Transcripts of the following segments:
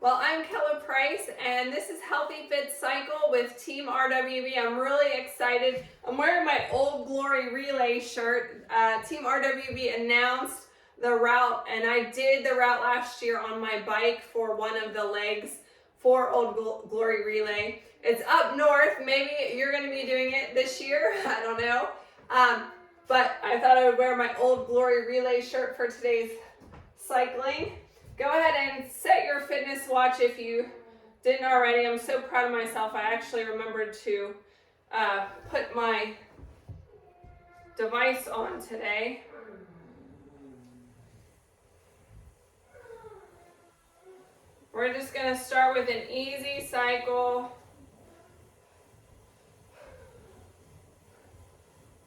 Well, I'm Kella Price, and this is Healthy Fit Cycle with Team RWB. I'm really excited. I'm wearing my Old Glory Relay shirt. Team RWB announced the route, and I did the route last year on my bike for one of the legs for Old Glory Relay. It's up north. Maybe you're going to be doing it this year. I don't know. But I thought I would wear my Old Glory Relay shirt for today's cycling. Go ahead and set your fitness watch if you didn't already. I'm so proud of myself. I actually remembered to put my device on today. We're just going to start with an easy cycle.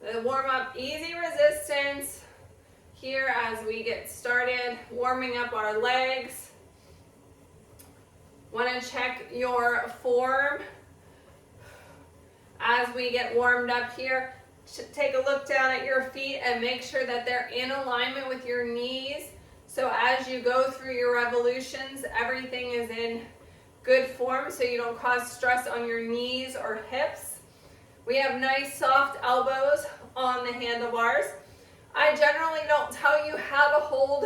The warm up, easy resistance. Here as we get started, warming up our legs. Want to check your form as we get warmed up here. Take a look down at your feet and make sure that they're in alignment with your knees. So as you go through your revolutions, everything is in good form so you don't cause stress on your knees or hips. We have nice soft elbows on the handlebars. I generally don't tell you how to hold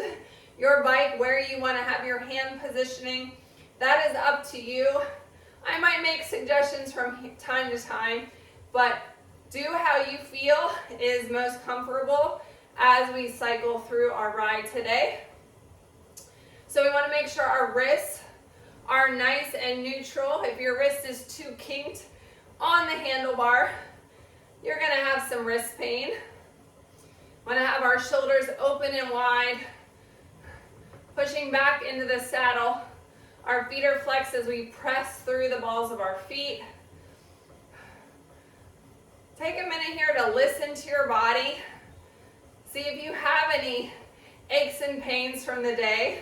your bike, where you want to have your hand positioning. That is up to you. I might make suggestions from time to time, but do how you feel is most comfortable as we cycle through our ride today. So we want to make sure our wrists are nice and neutral. If your wrist is too kinked on the handlebar, you're going to have some wrist pain. Want to have our shoulders open and wide, pushing back into the saddle. Our feet are flexed as we press through the balls of our feet. Take a minute here to listen to your body. See if you have any aches and pains from the day.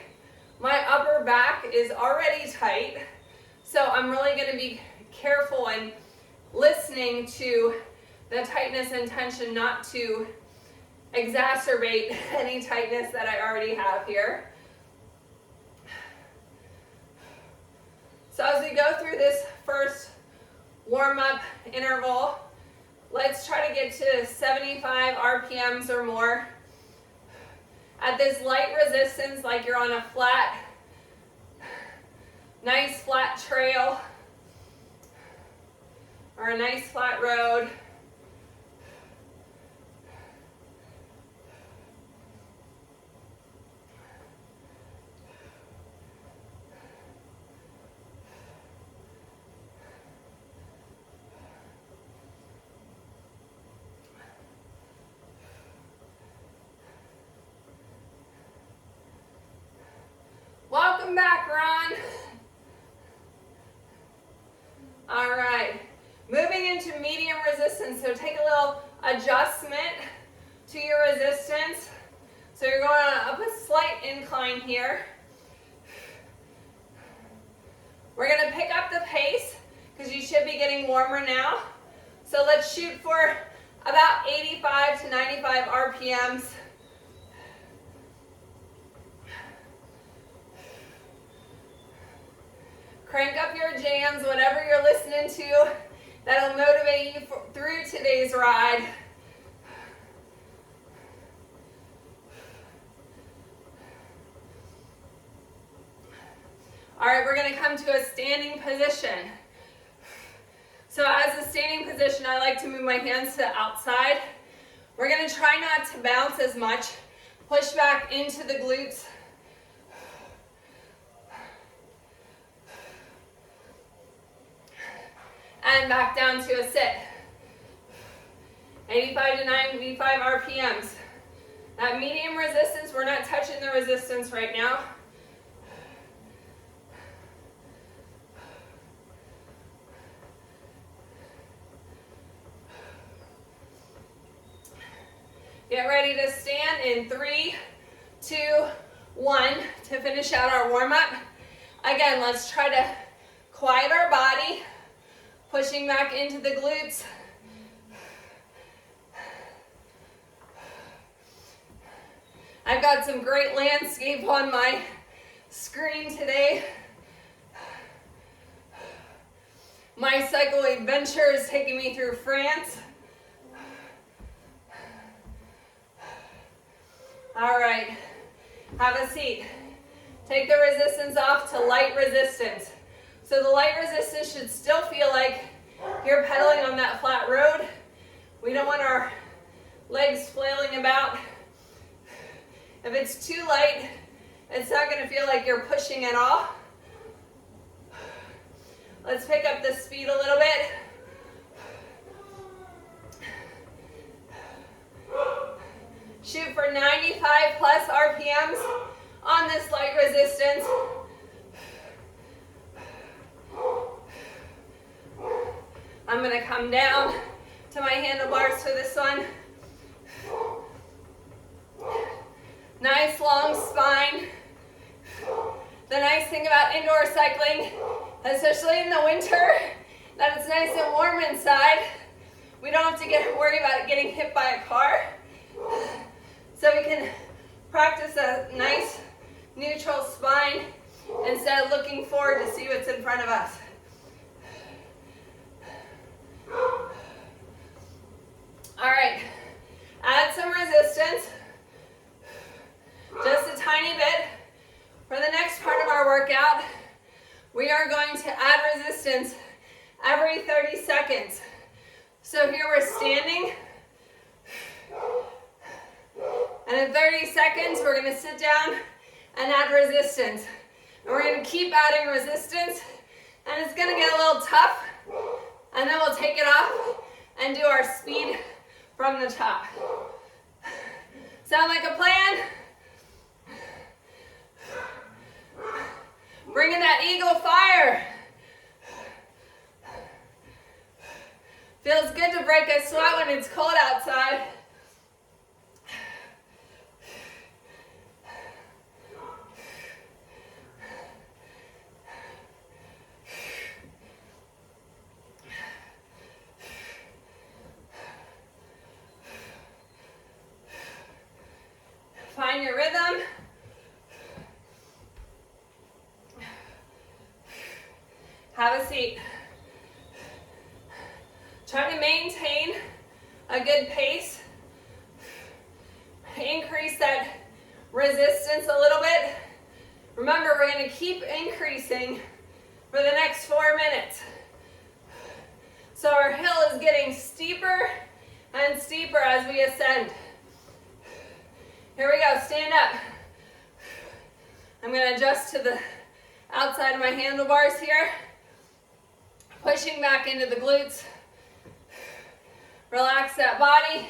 My upper back is already tight, so I'm really going to be careful and listening to the tightness and tension not to exacerbate any tightness that I already have here. So as we go through this first warm-up interval, let's try to get to 75 RPMs or more. At this light resistance, like you're on a flat, nice flat trail or a nice flat road. Welcome back, Ron. All right, moving into medium resistance. So take a little adjustment to your resistance. So you're going up a slight incline here. We're going to pick up the pace because you should be getting warmer now. So let's shoot for about 85 to 95 RPMs. Crank up your jams, whatever you're listening to, that'll motivate you through today's ride. All right, we're going to come to a standing position. So as a standing position, I like to move my hands to the outside. We're going to try not to bounce as much. Push back into the glutes. And back down to a sit. 85 to 95 RPMs. That medium resistance, we're not touching the resistance right now. Get ready to stand in 3, 2, 1 to finish out our warm-up. Again, let's try to quiet our body. Pushing back into the glutes. I've got some great landscape on my screen today. My cycle adventure is taking me through France. All right, have a seat. Take the resistance off to light resistance. So the light resistance should still feel like you're pedaling on that flat road. We don't want our legs flailing about. If it's too light, it's not going to feel like you're pushing at all. Let's pick up the speed a little bit. Shoot for 95 plus RPMs on this light resistance. I'm going to come down to my handlebars for this one. Nice long spine. The nice thing about indoor cycling, especially in the winter, that it's nice and warm inside. We don't have to worry about getting hit by a car. So we can practice a nice neutral spine instead of looking forward to see what's in front of us. All right, add some resistance, just a tiny bit. For the next part of our workout, we are going to add resistance every 30 seconds. So here we're standing, and in 30 seconds, we're going to sit down and add resistance. And we're going to keep adding resistance, and it's going to get a little tough, and then we'll take it off and do our speed from the top. Sound like a plan? Bring in that eagle fire. Feels good to break a sweat when it's cold outside. Find your rhythm. Have a seat. Try to maintain a good pace. Increase that resistance a little bit. Remember, we're going to keep increasing for the next 4 minutes. So our hill is getting steeper and steeper as we ascend. Here we go, stand up. I'm going to adjust to the outside of my handlebars here. Pushing back into the glutes. Relax that body.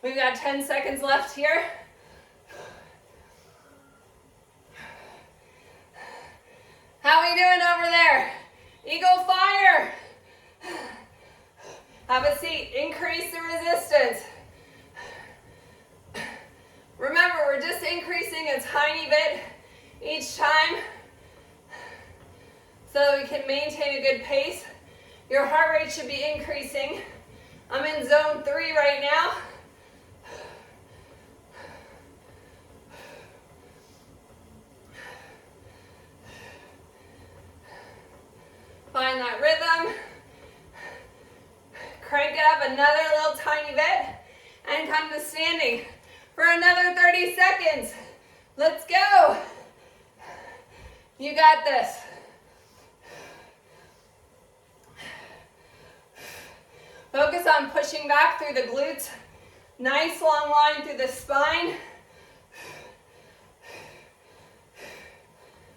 We've got 10 seconds left here. How are we doing over there? Eagle fire. Have a seat. Increase the resistance. Remember, we're just increasing a tiny bit each time so that we can maintain a good pace. Your heart rate should be increasing. I'm in zone 3 right now. Find that rhythm. Crank it up another little tiny bit and come to standing for another 30 seconds. Let's go. You got this. Focus on pushing back through the glutes. Nice long line through the spine.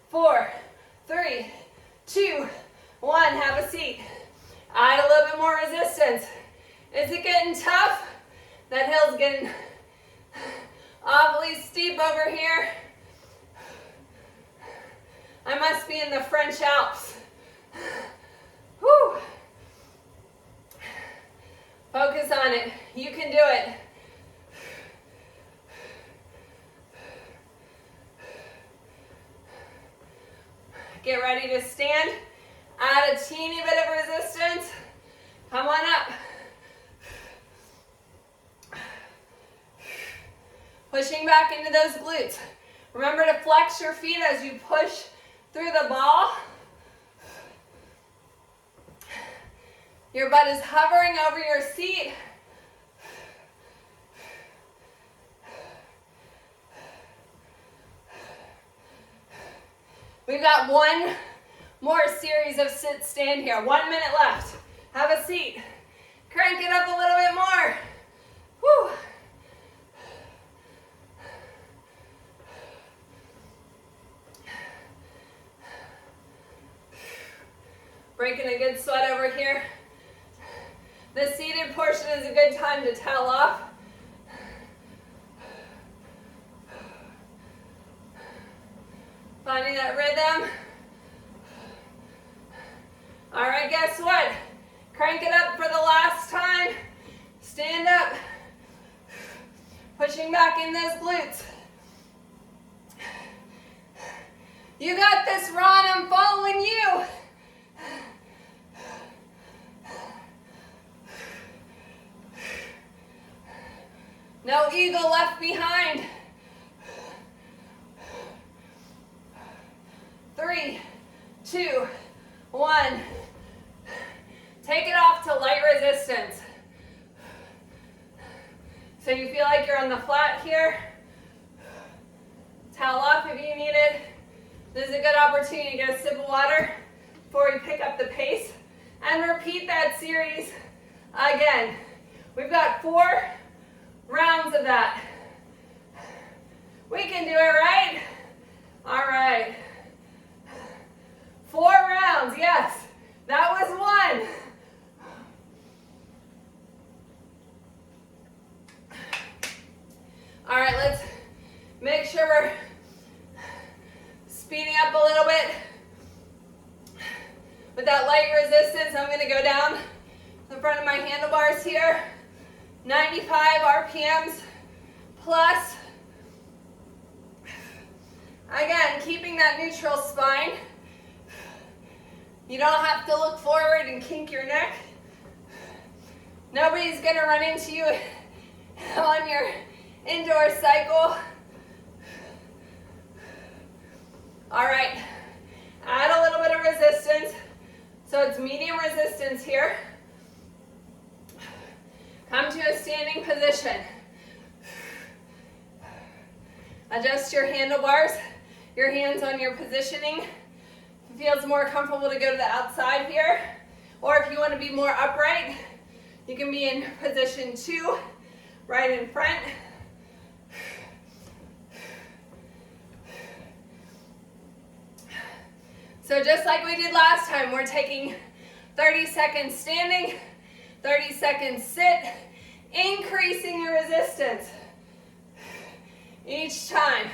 4, 3, 2, 1. Have a seat. Add a little bit more resistance. Is it getting tough? That hill's getting awfully steep over here. I must be in the French Alps. Whew. Focus on it. You can do it. Get ready to stand. Add a teeny bit of resistance. Come on up. Pushing back into those glutes. Remember to flex your feet as you push through the ball. Your butt is hovering over your seat. We've got one more series of sit stand here. 1 minute left. Have a seat. Crank it up a little bit more. Whew. Breaking a good sweat over here. The seated portion is a good time to towel off. Finding that rhythm. All right, guess what? Crank it up for the last time. Stand up. Pushing back in those glutes. You got this, Ron. I'm following you. No eagle left behind. 3, 2, 1. Take it off to light resistance. So you feel like you're on the flat here. Towel off if you need it. This is a good opportunity to get a sip of water before we pick up the pace. And repeat that series again. We've got 4 rounds of that. We can do it, right? All right. 4 rounds, yes. That was 1. All right, let's make sure we're speeding up a little bit. With that light resistance, I'm going to go down the front of my handlebars here. 95 RPMs plus. Again, keeping that neutral spine. You don't have to look forward and kink your neck. Nobody's going to run into you on your indoor cycle. All right, add a little bit of resistance. So it's medium resistance here. Come to a standing position. Adjust your handlebars, your hands on your positioning. If it feels more comfortable to go to the outside here, or if you want to be more upright, you can be in position 2, right in front. So just like we did last time, we're taking 30 seconds standing, 30 seconds sit, increasing your resistance each time.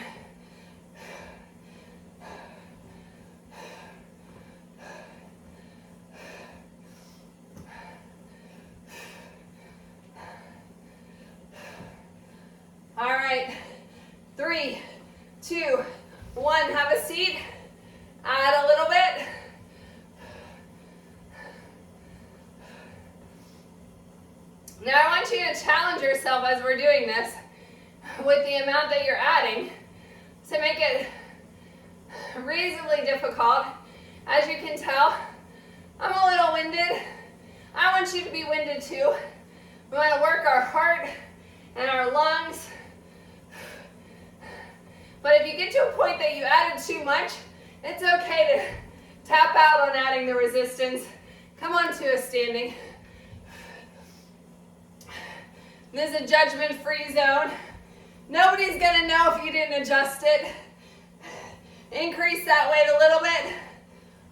All right, 3, 2, 1, have a seat. Add a little bit. Now I want you to challenge yourself as we're doing this with the amount that you're adding to make it reasonably difficult. As you can tell, I'm a little winded. I want you to be winded too. We want to work our heart and our lungs. But if you get to a point that you added too much, it's okay to tap out on adding the resistance. Come on to a standing. This is a judgment-free zone. Nobody's gonna know if you didn't adjust it. Increase that weight a little bit.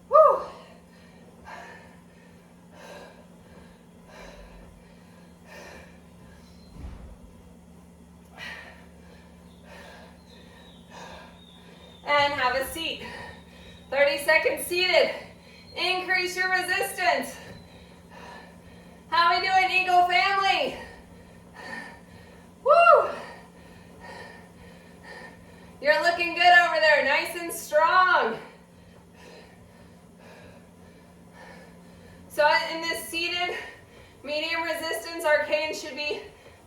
Woo. And have a seat. 30 seconds seated. Increase your resistance. How are we doing, Eagle family? Woo! You're looking good over there, nice and strong. So in this seated medium resistance, our cane should be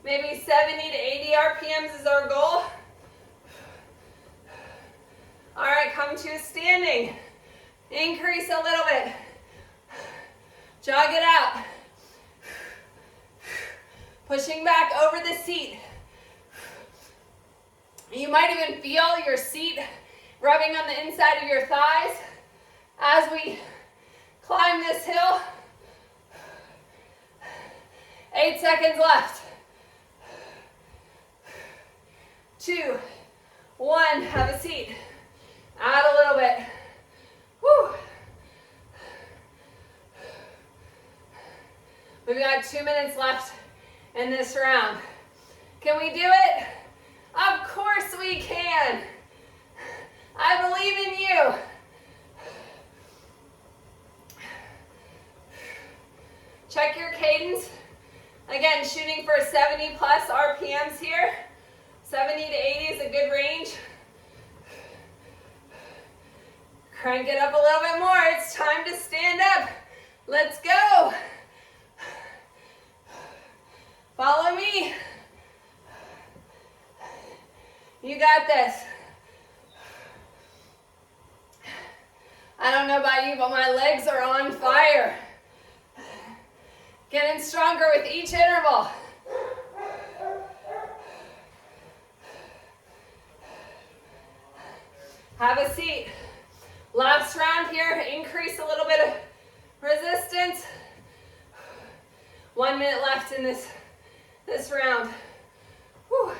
maybe 70 to 80 RPMs is our goal. All right, come to a standing. Increase a little bit. Jog it out. Pushing back over the seat. You might even feel your seat rubbing on the inside of your thighs as we climb this hill. 8 seconds left. 2, 1, have a seat. Add a little bit. Whew. We've got 2 minutes left in this round. Can we do it? Of course we can. I believe in you. Check your cadence. Again, shooting for 70 plus RPMs here. 70 to 80 is a good range. Crank it up a little bit more. It's time to stand up. Let's go. Follow me. You got this. I don't know about you, but my legs are on fire. Getting stronger with each interval. Have a seat. Last round here, increase a little bit of resistance. 1 minute left in this round. Whew.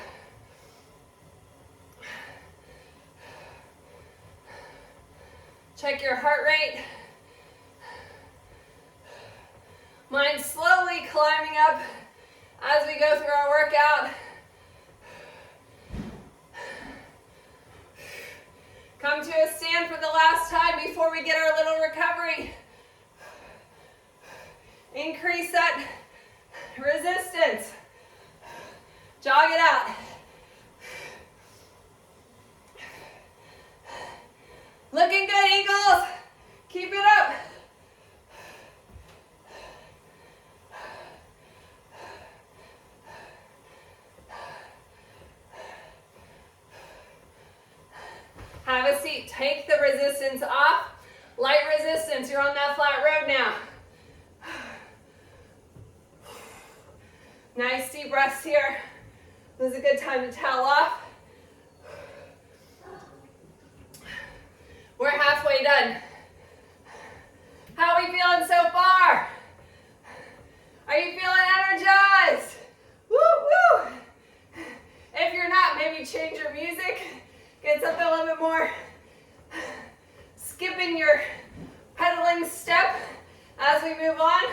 Check your heart rate. Mine's slowly climbing up as we go through our workout. Come to a stand for the last time before we get our little recovery. Increase that resistance. Jog it out. Looking good, Eagles. Keep it up. Have a seat. Take the resistance off. Light resistance. You're on that flat road now. Nice deep breaths here. This is a good time to towel off. We're halfway done. How are we feeling so far? Are you feeling energized? Woo, woo. If you're not, maybe change your music. Get something a little bit more. Skipping your pedaling step as we move on.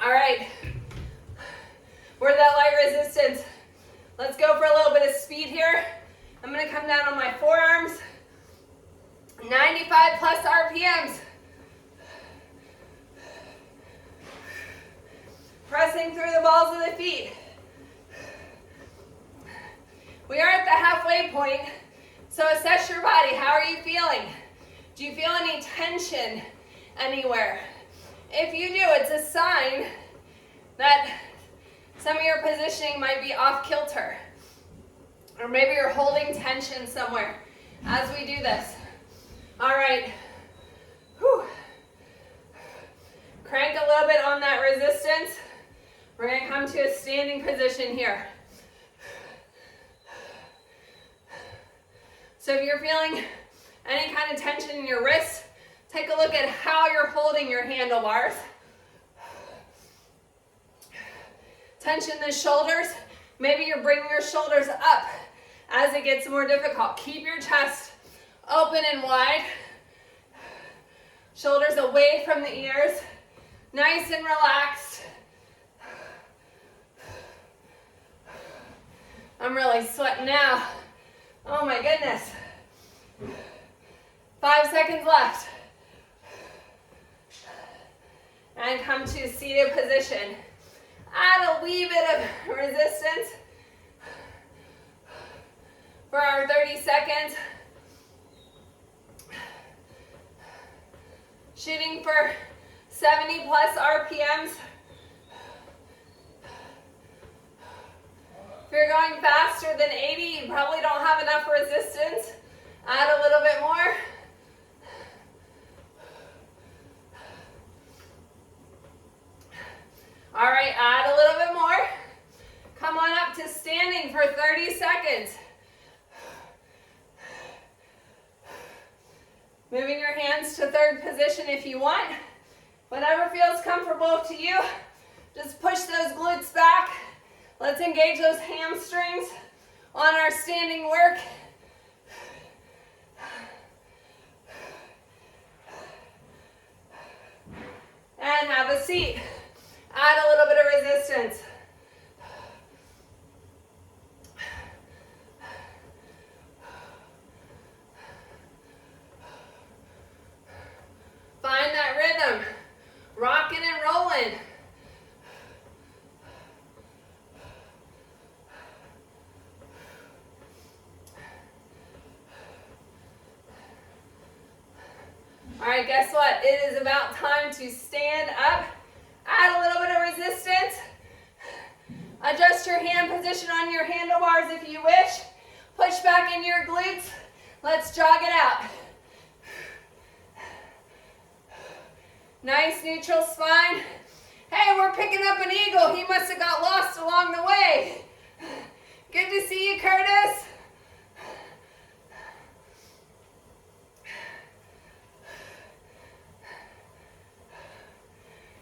All right. We're that light resistance. Let's go for a little bit of speed here. I'm going to come down on my forearms. 95 plus RPMs. Pressing through the balls of the feet. We are at the halfway point, so assess your body. How are you feeling? Do you feel any tension anywhere? If you do, it's a sign that some of your positioning might be off kilter. Or maybe you're holding tension somewhere as we do this. All right. Whew. Crank a little bit on that resistance. We're going to come to a standing position here. So if you're feeling any kind of tension in your wrists, take a look at how you're holding your handlebars. Tension in the shoulders. Maybe you're bringing your shoulders up as it gets more difficult. Keep your chest open and wide. Shoulders away from the ears. Nice and relaxed. I'm really sweating now. Oh my goodness. 5 seconds left. And come to seated position. Add a wee bit of resistance for our 30 seconds. Shooting for 70 plus RPMs. If you're going faster than 80, you probably don't have enough resistance. Add a little bit more. All right, add a little bit more. Come on up to standing for 30 seconds. Moving your hands to third position if you want. Whatever feels comfortable to you. Just push those glutes back. Let's engage those hamstrings on our standing work. And have a seat. Add a little bit of resistance. Find that rhythm. Rocking and rolling. All right, guess what? It is about time to stand up. Add a little bit of resistance. Adjust your hand position on your handlebars if you wish. Push back in your glutes. Let's jog it out. Nice neutral spine. Hey, we're picking up an eagle. He must have got lost along the way. Good to see you, Curtis.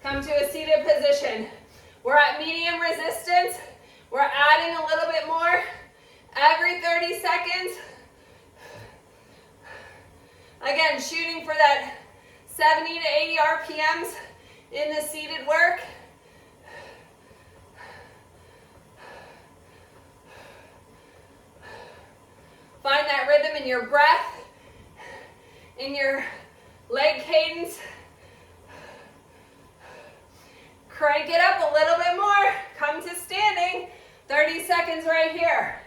Come to a seated position. We're at medium resistance. We're adding a little bit more every 30 seconds. Again, shooting for that 70 to 80 RPMs in the seated work. Find that rhythm in your breath, in your leg cadence. Crank it up a little bit more. Come to standing. 30 seconds right here.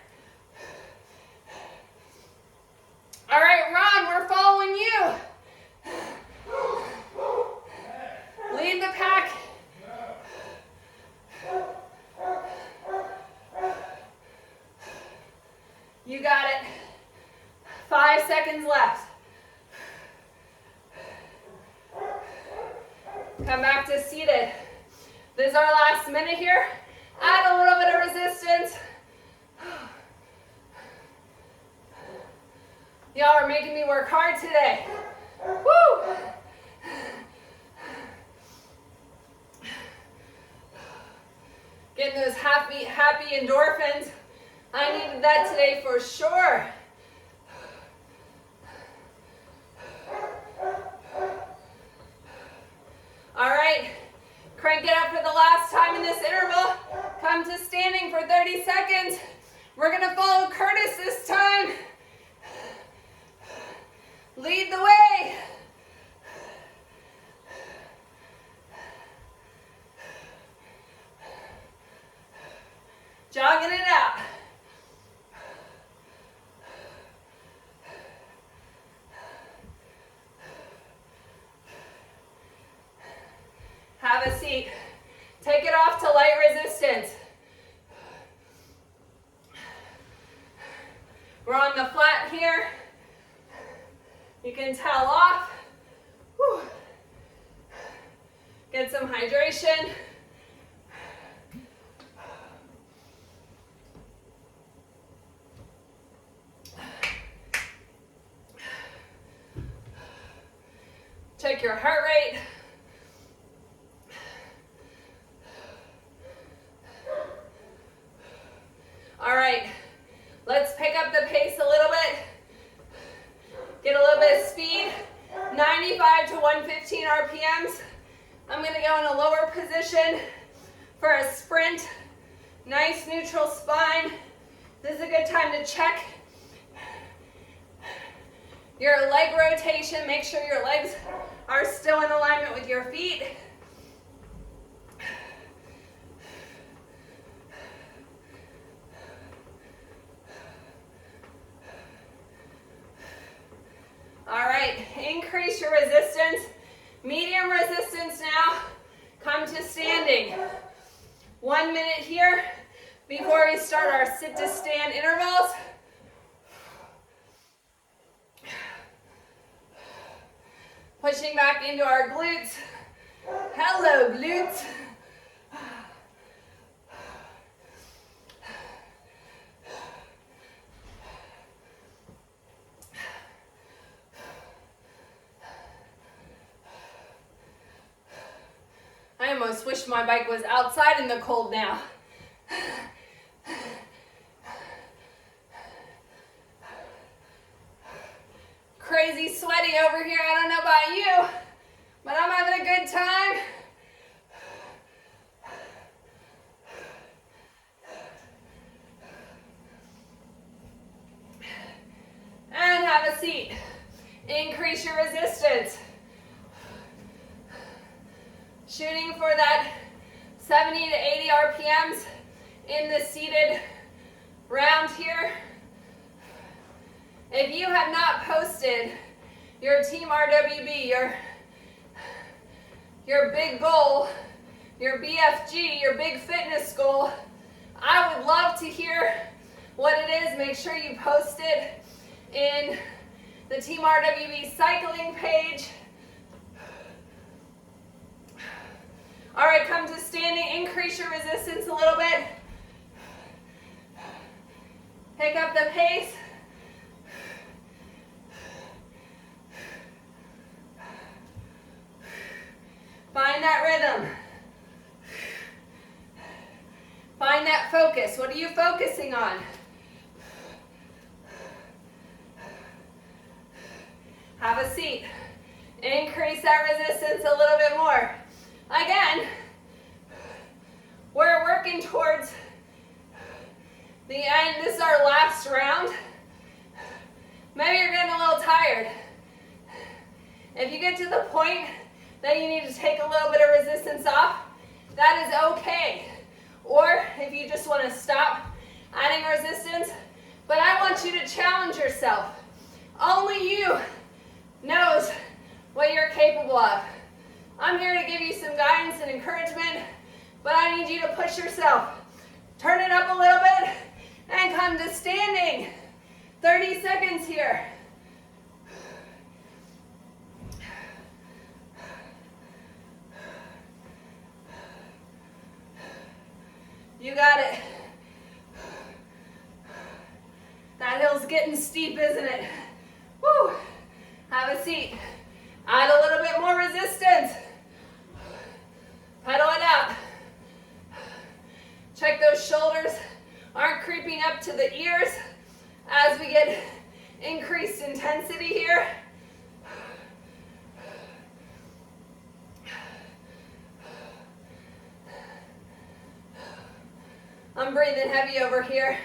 All right, Ron, we're following you. Lead the pack. You got it. 5 seconds left. Come back to seated. This is our last minute here. Add a little bit of resistance. Y'all are making me work hard today. Woo! Getting those happy endorphins. I needed that today for sure. All right. Crank it up for the last time in this interval. Come to standing for 30 seconds. We're gonna follow Curtis this time. Lead the way. Jogging it out. Have a seat. Take it off to light resistance. We're on the flat here. You can towel off. Whew. Get some hydration. Check your heart rate. All right, let's pick up the pace a little bit. Get a little bit of speed, 95 to 115 RPMs. I'm gonna go in a lower position for a sprint. Nice neutral spine. This is a good time to check your leg rotation. Make sure your legs are still in alignment with your feet. All right, increase your resistance. Medium resistance now. Come to standing. 1 minute here. before we start our sit to stand intervals. Pushing back into our glutes. Hello, glutes. I almost wish my bike was outside in the cold now. Crazy sweaty over here. I don't know about you, but I'm having a good time. And have a seat. Increase your resistance. Shooting for that 70 to 80 RPMs in the seated round here. If you have not posted your Team RWB, your big goal, your BFG, your big fitness goal, I would love to hear what it is. Make sure you post it in the Team RWB cycling page. All right, come to standing. Increase your resistance a little bit. Pick up the pace. Find that rhythm. Find that focus. What are you focusing on? Have a seat. Increase that resistance a little bit more. Again, we're working towards the end. This is our last round. Maybe you're getting a little tired. If you get to the point that you need to take a little bit of resistance off, that is okay. Or if you just want to stop adding resistance, but I want you to challenge yourself. Only you knows what you're capable of. I'm here to give you some guidance and encouragement, but I need you to push yourself. Turn it up a little bit and come to standing. 30 seconds here. You got it. That hill's getting steep, isn't it? Woo! Have a seat. Add a little bit more resistance. Pedal it out. Check those shoulders aren't creeping up to the ears as we get increased intensity here. I'm breathing heavy over here.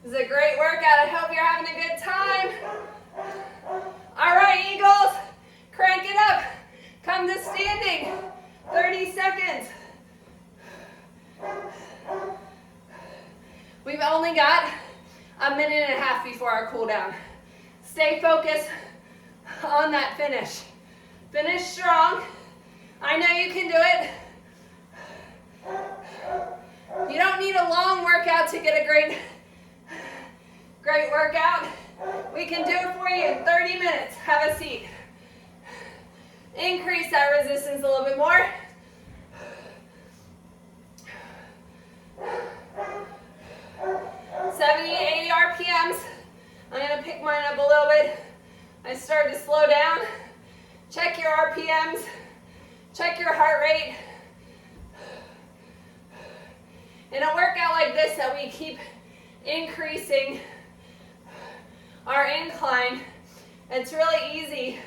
This is a great workout. I hope you're having a good time. All right, Eagles, crank it up. Come to standing. 30 seconds. We've only got a minute and a half before our cool down. Stay focused on that finish. Finish strong. I know you can do it. You don't need a long workout to get a great workout. We can do it for you in 30 minutes. Have a seat. Increase that resistance a little bit more. $70 to 80 RPMs. I'm going to pick mine up a little bit. I start to slow down. Check your RPMs. Check your heart rate. In a workout like this that we keep increasing our incline, it's really easy.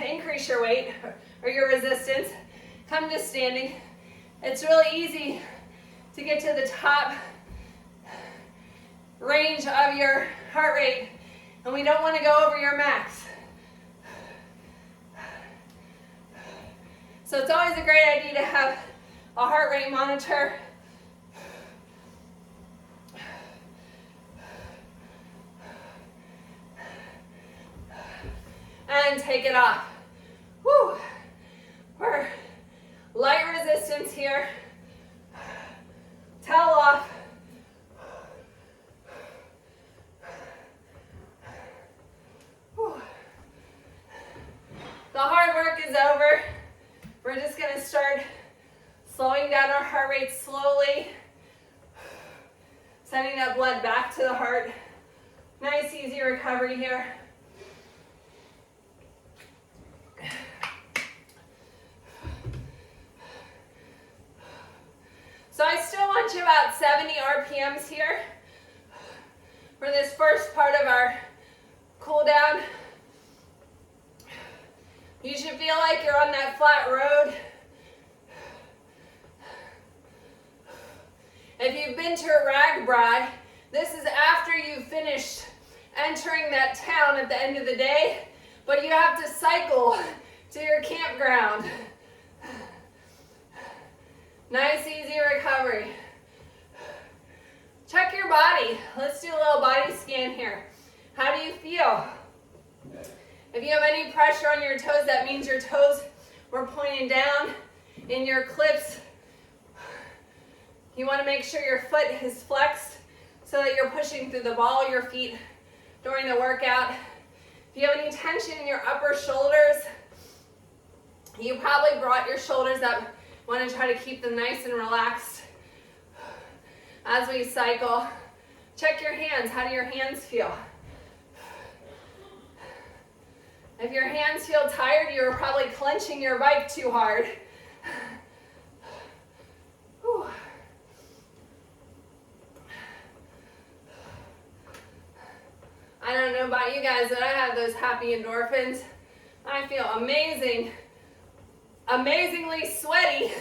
Increase your weight or your resistance. Come to standing. It's really easy to get to the top range of your heart rate, and we don't want to go over your max. So it's always a great idea to have a heart rate monitor. And take it off. Whew. We're light resistance here. hard work is over. We're just gonna start slowing down our heart rate slowly, sending that blood back to the heart. Nice, easy recovery here. So I still want you about 70 RPMs here for this first part of our cool down. You should feel like you're on that flat road. If you've been to a Ragbri, this is after you've finished entering that town at the end of the day, but you have to cycle to your campground. Nice, easy recovery. Check your body. Let's do a little body scan here. How do you feel? If you have any pressure on your toes, that means your toes were pointing down in your clips. You want to make sure your foot is flexed so that you're pushing through the ball of your feet during the workout. If you have any tension in your upper shoulders, you probably brought your shoulders up. Want to try to keep them nice and relaxed as we cycle. Check your hands. How do your hands feel? If your hands feel tired, you're probably clenching your bike too hard. Whew. I don't know about you guys, but I have those happy endorphins. I feel amazing. Amazingly sweaty.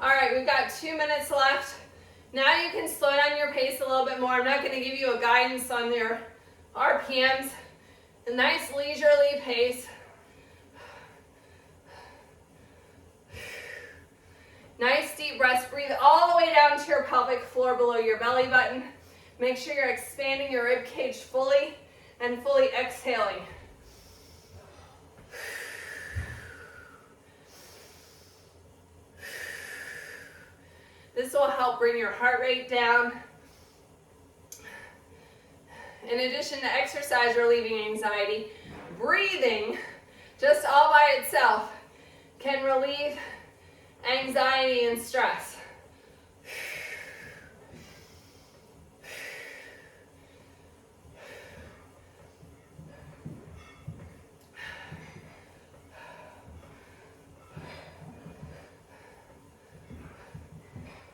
All right, we've got 2 minutes left. Now you can slow down your pace a little bit more. I'm not going to give you a guidance on your RPMs. A nice leisurely pace. Nice deep breaths. Breathe all the way down to your pelvic floor below your belly button. Make sure you're expanding your rib cage fully and fully exhaling. This will help bring your heart rate down. In addition to exercise relieving anxiety, breathing just all by itself can relieve anxiety and stress.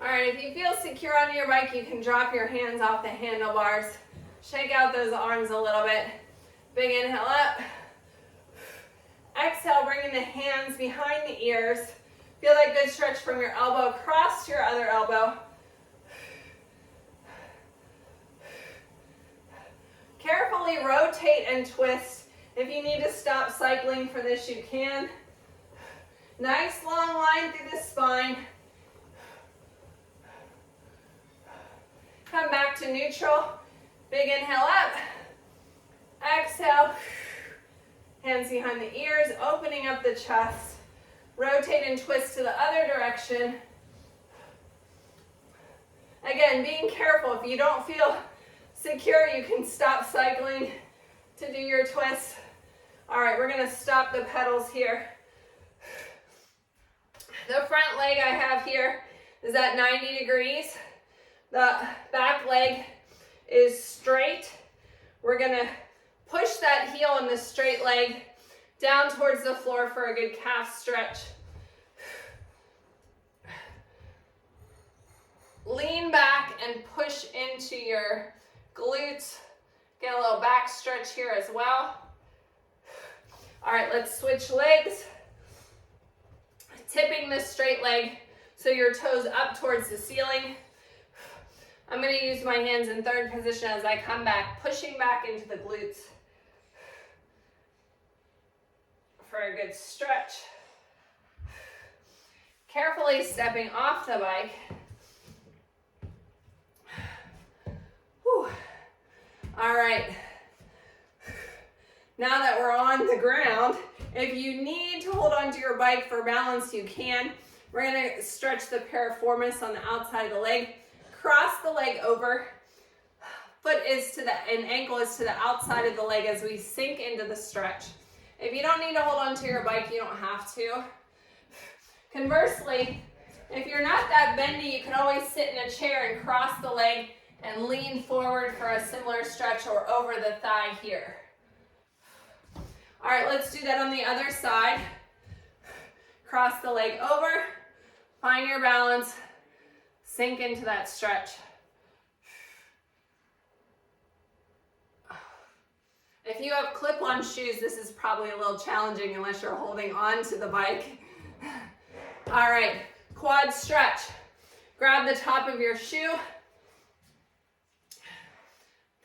All right, if you feel secure on your bike, you can drop your hands off the handlebars. Shake out those arms a little bit. Big inhale up. Exhale, bringing the hands behind the ears. Feel that good stretch from your elbow across to your other elbow. Carefully rotate and twist. If you need to stop cycling for this, you can. Nice long line through the spine. Come back to neutral. Big inhale up. Exhale. Hands behind the ears, opening up the chest. Rotate and twist to the other direction. Again, being careful. If you don't feel secure, you can stop cycling to do your twist. All right, we're going to stop the pedals here. The front leg I have here is at 90 degrees. The back leg is straight. We're going to push that heel in the straight leg down towards the floor for a good calf stretch. Lean back and push into your glutes. Get a little back stretch here as well. All right, let's switch legs. Tipping the straight leg so your toes up towards the ceiling. I'm going to use my hands in third position as I come back, pushing back into the glutes for a good stretch. Carefully stepping off the bike. Whew. All right. Now that we're on the ground, if you need to hold onto your bike for balance, you can. We're going to stretch the piriformis on the outside of the leg. Cross the leg over, foot is to the, and ankle is to the outside of the leg as we sink into the stretch. If you don't need to hold on to your bike, you don't have to. Conversely, if you're not that bendy, you can always sit in a chair and cross the leg and lean forward for a similar stretch or over the thigh here. All right, let's do that on the other side. Cross the leg over, find your balance, sink into that stretch. If you have clip-on shoes, this is probably a little challenging unless you're holding on to the bike. All right, quad stretch. Grab the top of your shoe,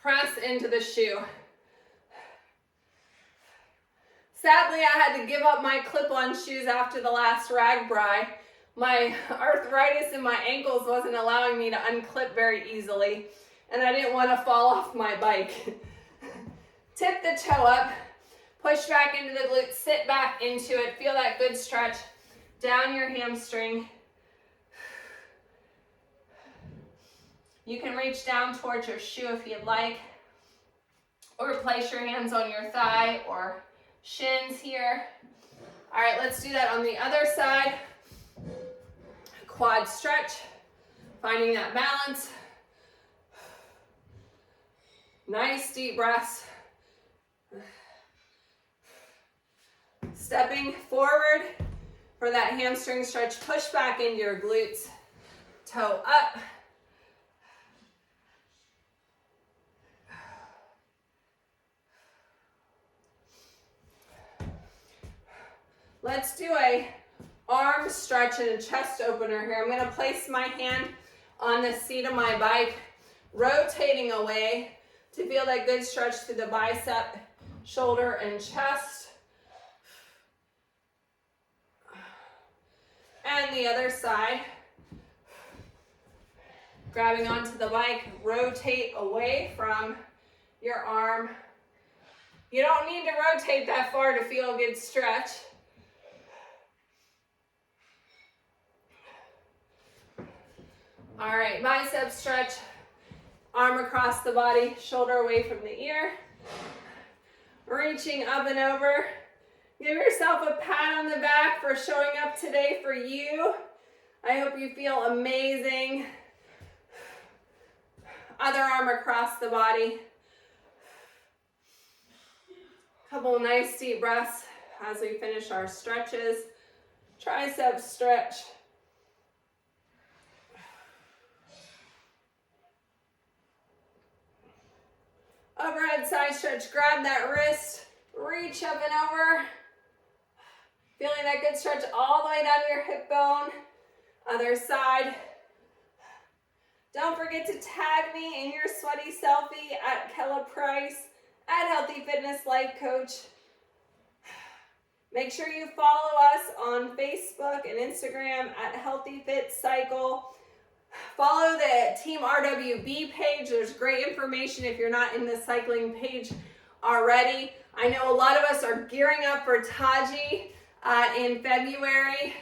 press into the shoe. Sadly, I had to give up my clip-on shoes after the last RWB. My arthritis in my ankles wasn't allowing me to unclip very easily, and I didn't want to fall off my bike. Tip the toe up, push back into the glute, sit back into it, feel that good stretch down your hamstring. You can reach down towards your shoe if you'd like, or place your hands on your thigh or shins here. All right, let's do that on the other side. Quad stretch, finding that balance. Nice deep breaths. Stepping forward for that hamstring stretch, push back into your glutes, toe up. Let's do a arm stretch and a chest opener here. I'm going to place my hand on the seat of my bike, rotating away to feel that good stretch through the bicep, shoulder, and chest. And the other side. Grabbing onto the bike, rotate away from your arm. You don't need to rotate that far to feel a good stretch. All right, bicep stretch, arm across the body, shoulder away from the ear. Reaching up and over. Give yourself a pat on the back for showing up today for you. I hope you feel amazing. Other arm across the body. Couple nice deep breaths as we finish our stretches. Tricep stretch. Overhead side stretch, grab that wrist, reach up and over. Feeling that good stretch all the way down to your hip bone. Other side. Don't forget to tag me in your sweaty selfie at Kella Price, at Healthy Fitness Life Coach. Make sure you follow us on Facebook and Instagram at Healthy Fit Cycle. Follow the Team RWB page. There's great information if you're not in the cycling page already. I know a lot of us are gearing up for Taji in February,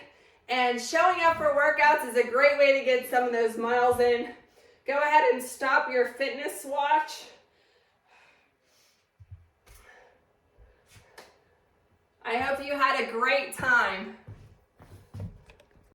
and showing up for workouts is a great way to get some of those miles in. Go ahead and stop your fitness watch. I hope you had a great time.